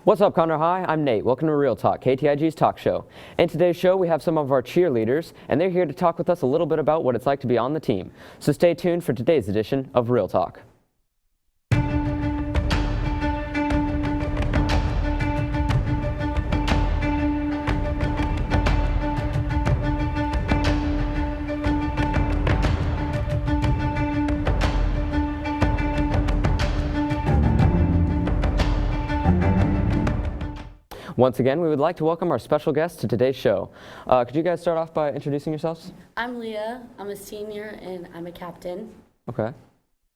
What's up, Conroe High? I'm Nate. Welcome to Real Talk, KTIG's talk show. In today's show, we have some of our cheerleaders, and they're here to talk with us a little bit about what it's like to be on the team. So stay tuned for today's edition of Real Talk. Once again, we would like to welcome our special guests to today's show. Could you guys start off by introducing yourselves? I'm Leah. I'm a senior and I'm a captain. Okay.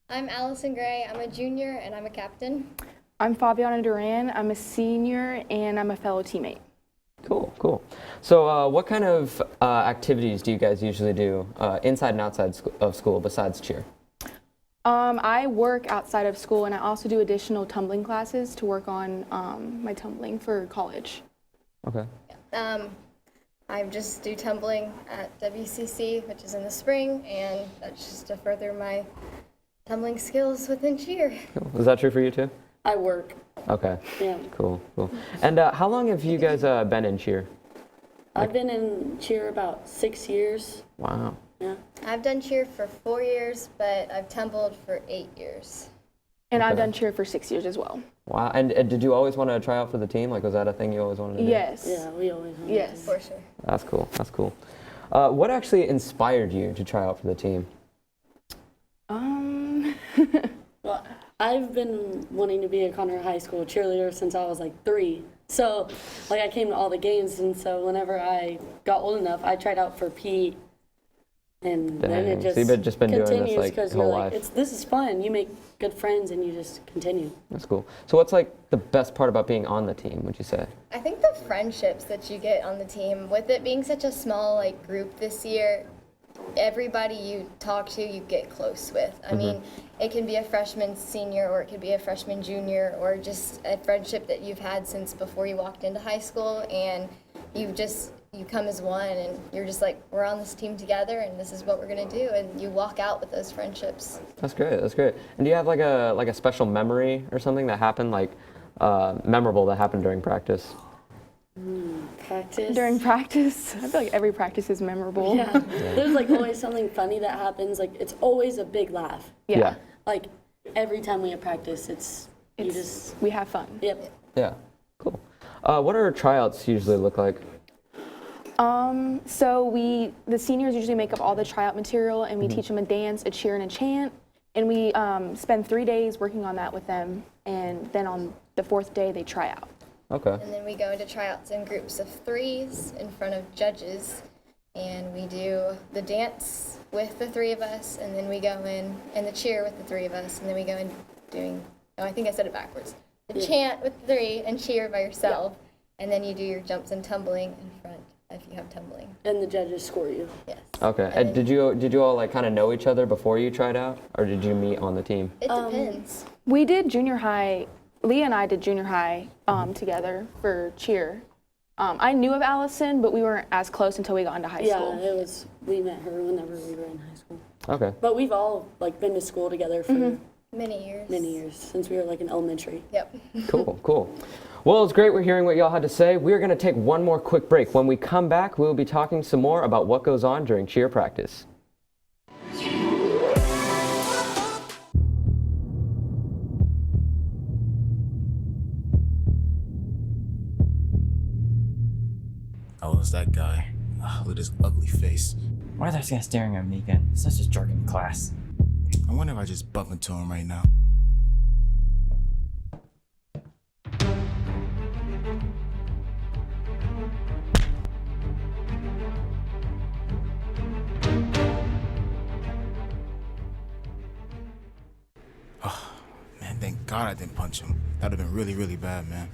I'm Allison Gray. I'm a junior and I'm a captain. I'm Fabiana Duran. I'm a senior and I'm a fellow teammate. Cool, cool. So what kind of activities do you guys usually do inside and outside of school besides cheer? I work outside of school and I also do additional tumbling classes to work on my tumbling for college. Okay. I just do tumbling at WCC, which is in the spring, and that's just to further my tumbling skills within cheer. Cool. Is that true for you too? I work. Okay. Yeah. Cool, cool. And how long have you guys been in cheer? I've been in cheer about 6 years. Wow. Yeah. I've done cheer for 4 years, but I've tumbled for 8 years. And Okay. I've done cheer for 6 years as well. Wow. And did you always want to try out for the team? Like, was that a thing you always wanted to do? Yes. Yeah, we always have Yes. For sure. That's cool. That's cool. What actually inspired you to try out for the team? Well, I've been wanting to be a Conroe High School cheerleader since I was like 3. So, like, I came to all the games, and so whenever I got old enough, I tried out for PE. And then Dang. it just, So you've just been doing this, continues like, because your you're whole like, life. this is fun. You make good friends and you just continue. That's cool. So what's like the best part about being on the team, would you say? I think the friendships that you get on the team, with it being such a small group this year, everybody you talk to, you get close with. I mean, it can be a freshman senior, or it could be a freshman junior, or just a friendship that you've had since before you walked into high school, and you come as one, and you're just like, we're on this team together, and this is what we're gonna do, and you walk out with those friendships. That's great. That's great. And do you have like a special memory or something that happened, like memorable that happened during practice? Practice. During practice, I feel like every practice is memorable. Yeah. There's like always something funny that happens. Like, it's always a big laugh. Yeah. Like, every time we have practice, We have fun. Yep. Yeah. Cool. What are tryouts usually look like? So the seniors usually make up all the tryout material, and we teach them a dance, a cheer, and a chant. And we spend 3 days working on that with them, and then on the 4th day they try out. Okay. And then we go into tryouts in groups of 3s in front of judges, and we do the dance with the 3 of us, and then we go in and the cheer with the 3 of us, and then we go in doing, I think I said it backwards. The chant with 3 and cheer by yourself, and then you do your jumps and tumbling in front if you have tumbling. And the judges score you. Yes. Okay. And did you all like kind of know each other before you tried out, or did you meet on the team? It depends. We did junior high. Leah and I did junior high together for cheer. I knew of Allison, but we weren't as close until we got into high school. Yeah, we met her whenever we were in high school. Okay. But we've all like been to school together for Many years. many years, since we were like in elementary. Yep. Cool, cool. Well, it's great we're hearing what y'all had to say. We're going to take one more quick break. When we come back, we'll be talking some more about what goes on during cheer practice. Oh, it's that guy. With his ugly face. Why are those guys staring at me again? Such a jerk in class. I wonder if I just bump into him right now. Oh, man, thank God I didn't punch him. That'd have been really, really bad, man.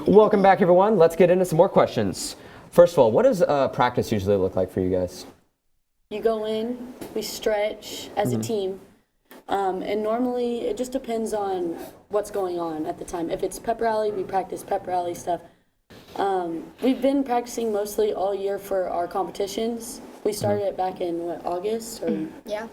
Welcome back, everyone. Let's get into some more questions. First of all, what does practice usually look like for you guys? You go in, we stretch as a team, and normally it just depends on what's going on at the time. If it's pep rally, we practice pep rally stuff. We've been practicing mostly all year for our competitions. We started it back in, August? Or Yeah.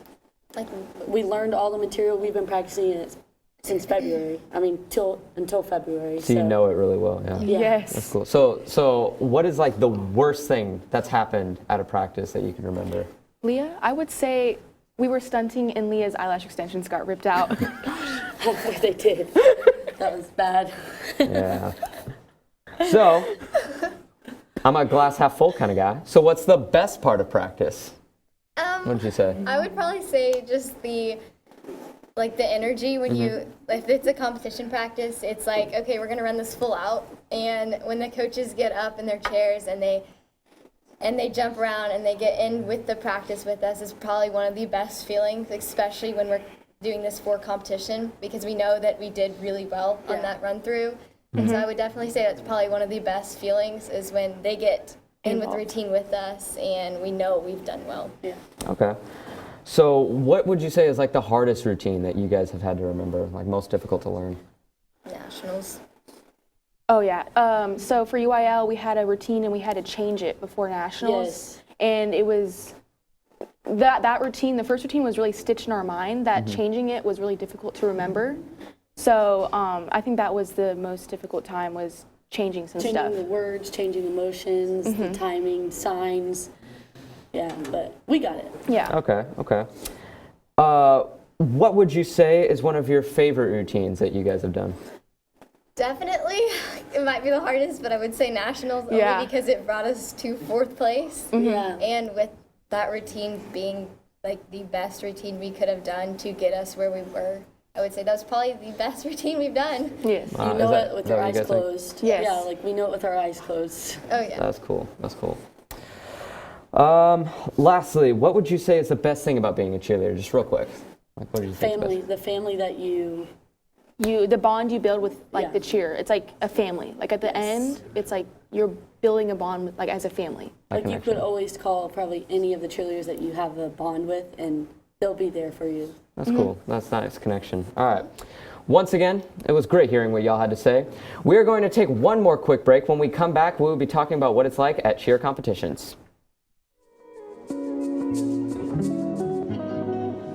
Like, we learned all the material. We've been practicing it since February. Until February. So you know it really well, yeah. Yes. That's cool. So what is like the worst thing that's happened at a practice that you can remember? Leah, I would say we were stunting and Leah's eyelash extensions got ripped out. They did. That was bad. Yeah. So, I'm a glass half full kind of guy. So what's the best part of practice? What would you say? I would probably say just the energy when if it's a competition practice, it's like, okay, we're gonna run this full out, and when the coaches get up in their chairs and they jump around and they get in with the practice with us is probably one of the best feelings, especially when we're doing this for competition, because we know that we did really well on that run through. And so I would definitely say that's probably one of the best feelings is when they get in with the routine with us and we know we've done well. Yeah. Okay. So what would you say is like the hardest routine that you guys have had to remember, like most difficult to learn? Nationals. Oh yeah. So for UIL, we had a routine and we had to change it before nationals. Yes. And it was that routine. The first routine was really stitched in our mind. That changing it was really difficult to remember. So I think that was the most difficult time, was changing some stuff. Changing the words, changing emotions, the timing, signs. Yeah, but we got it. Yeah. Okay. What would you say is one of your favorite routines that you guys have done? Definitely, it might be the hardest, but I would say nationals only because it brought us to 4th place. Yeah. And with that routine being like the best routine we could have done to get us where we were, I would say that was probably the best routine we've done. Yes. You know it with your eyes closed. Yes. Yeah, like we know it with our eyes closed. Oh yeah. That's cool. Lastly, what would you say is the best thing about being a cheerleader? Just real quick. Like, what do you think? Family, the family that the bond you build with Yeah. the cheer, it's like a family. Like at the end, it's like you're building a bond with, like, as a family. like you could always call probably any of the cheerleaders that you have a bond with, and they'll be there for you. That's cool. That's nice connection. All right. Once again, it was great hearing what y'all had to say. We're going to take one more quick break. When we come back, we'll be talking about what it's like at cheer competitions.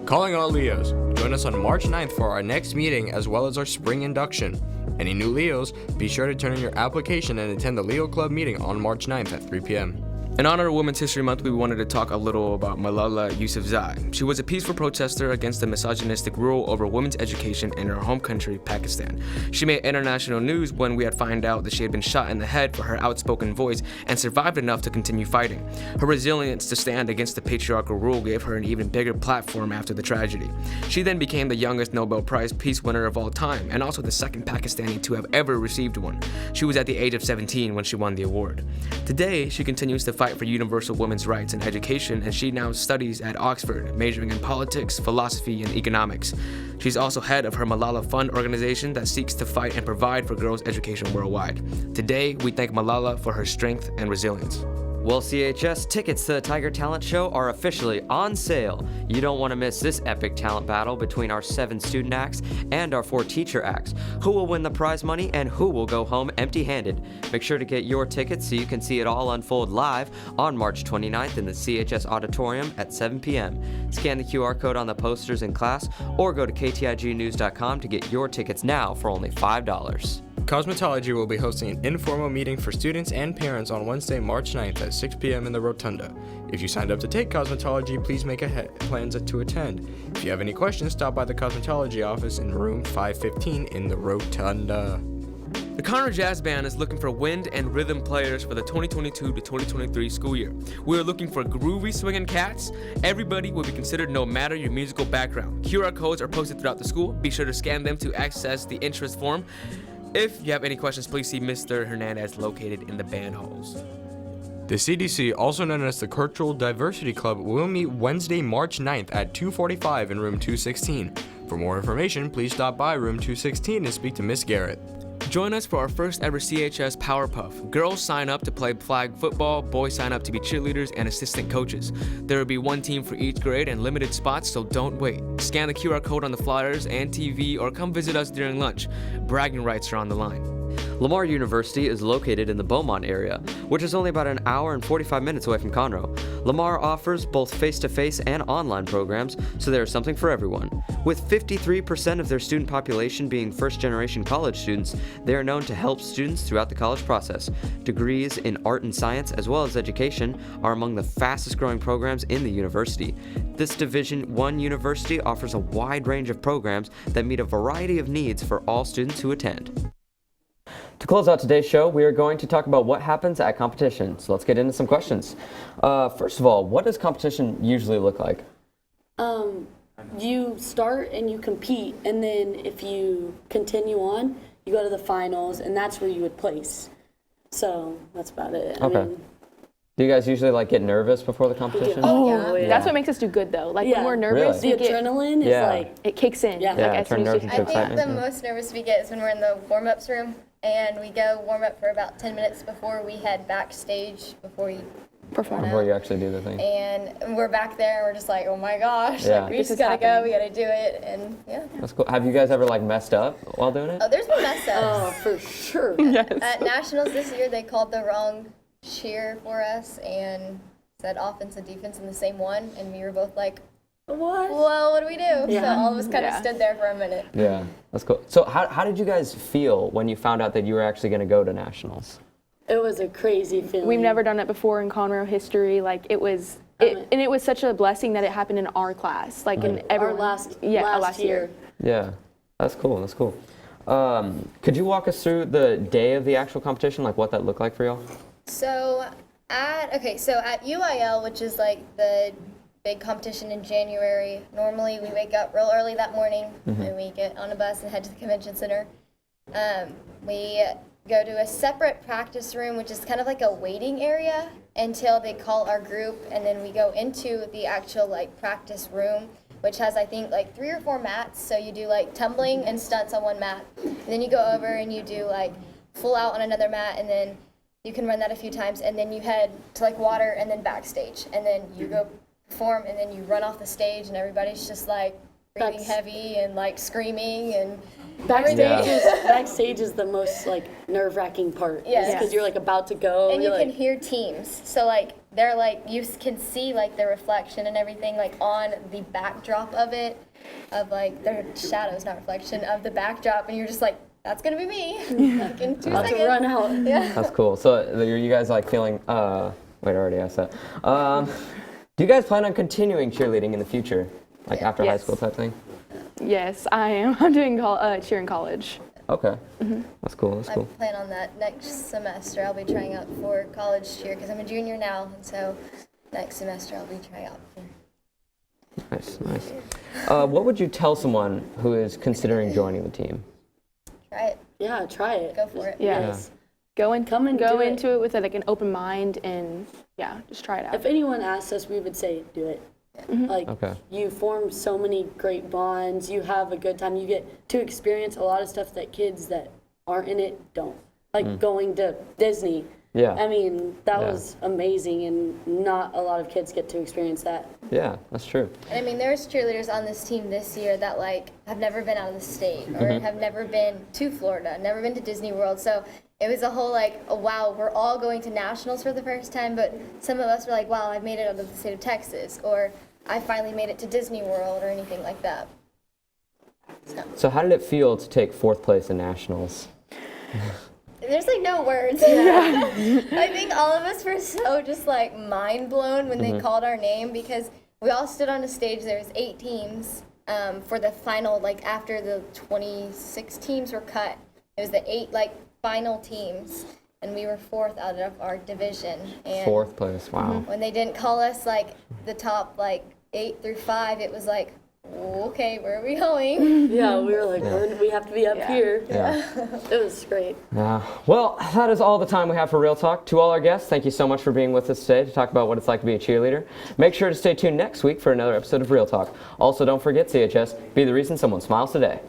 Calling all Leos. Join us on March 9th for our next meeting as well as our spring induction. Any new Leos, be sure to turn in your application and attend the Leo Club meeting on March 9th at 3 p.m. In honor of Women's History Month, we wanted to talk a little about Malala Yousafzai. She was a peaceful protester against the misogynistic rule over women's education in her home country, Pakistan. She made international news when we had found out that she had been shot in the head for her outspoken voice and survived enough to continue fighting. Her resilience to stand against the patriarchal rule gave her an even bigger platform after the tragedy. She then became the youngest Nobel Prize peace winner of all time, and also the second Pakistani to have ever received one. She was at the age of 17 when she won the award. Today, she continues to fight for universal women's rights and education, and she now studies at Oxford, majoring in politics, philosophy, and economics. She's also head of her Malala Fund organization that seeks to fight and provide for girls' education worldwide. Today, we thank Malala for her strength and resilience. Well, CHS, tickets to the Tiger Talent Show are officially on sale. You don't want to miss this epic talent battle between our 7 student acts and our 4 teacher acts. Who will win the prize money and who will go home empty-handed? Make sure to get your tickets so you can see it all unfold live on March 29th in the CHS Auditorium at 7 p.m. Scan the QR code on the posters in class or go to ktignews.com to get your tickets now for only $5. Cosmetology will be hosting an informal meeting for students and parents on Wednesday, March 9th at 6 p.m. in the Rotunda. If you signed up to take cosmetology, please make plans to attend. If you have any questions, stop by the cosmetology office in room 515 in the Rotunda. The Conroe Jazz Band is looking for wind and rhythm players for the 2022 to 2023 school year. We are looking for groovy swinging cats. Everybody will be considered no matter your musical background. QR codes are posted throughout the school. Be sure to scan them to access the interest form. If you have any questions, please see Mr. Hernandez located in the band halls. The CDC, also known as the Cultural Diversity Club, will meet Wednesday, March 9th at 2:45 in room 216. For more information, please stop by room 216 and speak to Miss Garrett. Join us for our first ever CHS Power Puff. Girls sign up to play flag football, boys sign up to be cheerleaders and assistant coaches. There will be 1 team for each grade and limited spots, so don't wait. Scan the QR code on the flyers and TV or come visit us during lunch. Bragging rights are on the line. Lamar University is located in the Beaumont area, which is only about an hour and 45 minutes away from Conroe. Lamar offers both face-to-face and online programs, so there is something for everyone. With 53% of their student population being first-generation college students, they are known to help students throughout the college process. Degrees in art and science, as well as education, are among the fastest-growing programs in the university. This Division I university offers a wide range of programs that meet a variety of needs for all students who attend. To close out today's show, we are going to talk about what happens at competition. So let's get into some questions. First of all, what does competition usually look like? You start and you compete, and then if you continue on, you go to the finals, and that's where you would place. So that's about it. Okay. Do you guys usually like get nervous before the competition? Oh, yeah. That's what makes us do good though. Like Yeah. when we're nervous, The we get, adrenaline is Yeah. like, it kicks in. Yeah. Like, Yeah, as turn soon as nervous you- into I think excitement. the most nervous we get is when we're in the warm-ups room and we go warm up for about 10 minutes before we head backstage before we perform. Before you actually do the thing. and we're back there and we're just like, oh my gosh, Yeah. like, we This just is gotta go, happening. we gotta do it, and yeah. That's cool. Have you guys ever like messed up while doing it? Oh, there's been mess oh, ups. for sure. At nationals this year, they called the wrong cheer for us and said offense and defense in the same one, and we were both like, What? well, what do we do? Yeah. So all of us kind of Yeah. stood there for a minute. Yeah, that's cool. So how did you guys feel when you found out that you were actually going to go to nationals? It was a crazy feeling. We've never done it before in Conroe history. Like it was, and it was such a blessing that it happened in our class. Like in Our everyone. last year. Yeah, that's cool. That's cool. Could you walk us through the day of the actual competition, like what that looked like for y'all? So at UIL, which is like the big competition in January, normally we wake up real early that morning and we get on a bus and head to the convention center. We go to a separate practice room, which is kind of like a waiting area until they call our group, and then we go into the actual like practice room, which has I think like 3 or 4 mats. So you do like tumbling and stunts on one mat, and then you go over and you do like full out on another mat, and then you can run that a few times, and then you head to like water and then backstage, and then you go perform, and then you run off the stage, and everybody's just like breathing heavy and like screaming and Backstage is the most like nerve-wracking part. Yes. Because you're like about to go. and you you're can like, hear teams. So like they're like you can see like the reflection and everything like on the backdrop of it, of like their shadows, not reflection of the backdrop, and you're just like, that's gonna be me. Like in 2 about seconds. to run out. Yeah. That's cool. So are you guys like feeling? Wait, I already asked that. Do you guys plan on continuing cheerleading in the future, like after high Yes. school type thing? Yes, I am. I'm doing cheer in college. Okay, that's cool. That's I cool. plan on that next semester. I'll be trying out for college cheer because I'm a junior now, and so next semester I'll be trying out for. Nice, nice. What would you tell someone who is considering joining the team? Try it. Yeah, try it. Go for it. Yeah. Yes. Go Come and go do it. into it with like an open mind and yeah, just try it out. If anyone asked us, we would say do it. Like Okay. you form so many great bonds. You have a good time. You get to experience a lot of stuff that kids that aren't in it don't. Like going to Disney. Yeah. I mean, that Yeah. was amazing, and not a lot of kids get to experience that. Yeah, that's true. And I mean, there's cheerleaders on this team this year that like have never been out of the state or have never been to Florida, never been to Disney World. So it was a whole like, oh, wow, we're all going to nationals for the first time. But some of us were like, wow, I've made it out of the state of Texas, or I finally made it to Disney World, or anything like that. So how did it feel to take 4th place in nationals? There's like no words. I think all of us were so just like mind blown when they called our name, because we all stood on a stage. There was 8 teams for the final, like after the 26 teams were cut. It was the 8 like final teams, and we were 4th out of our division. And 4th place. Wow. when they didn't call us like the top like 8 through 5, it was like, okay, where are we going? Yeah, we were like, we have to be up here. Yeah. It was great. Well, that is all the time we have for Real Talk. To all our guests, thank you so much for being with us today to talk about what it's like to be a cheerleader. Make sure to stay tuned next week for another episode of Real Talk. Also, don't forget, CHS, be the reason someone smiles today.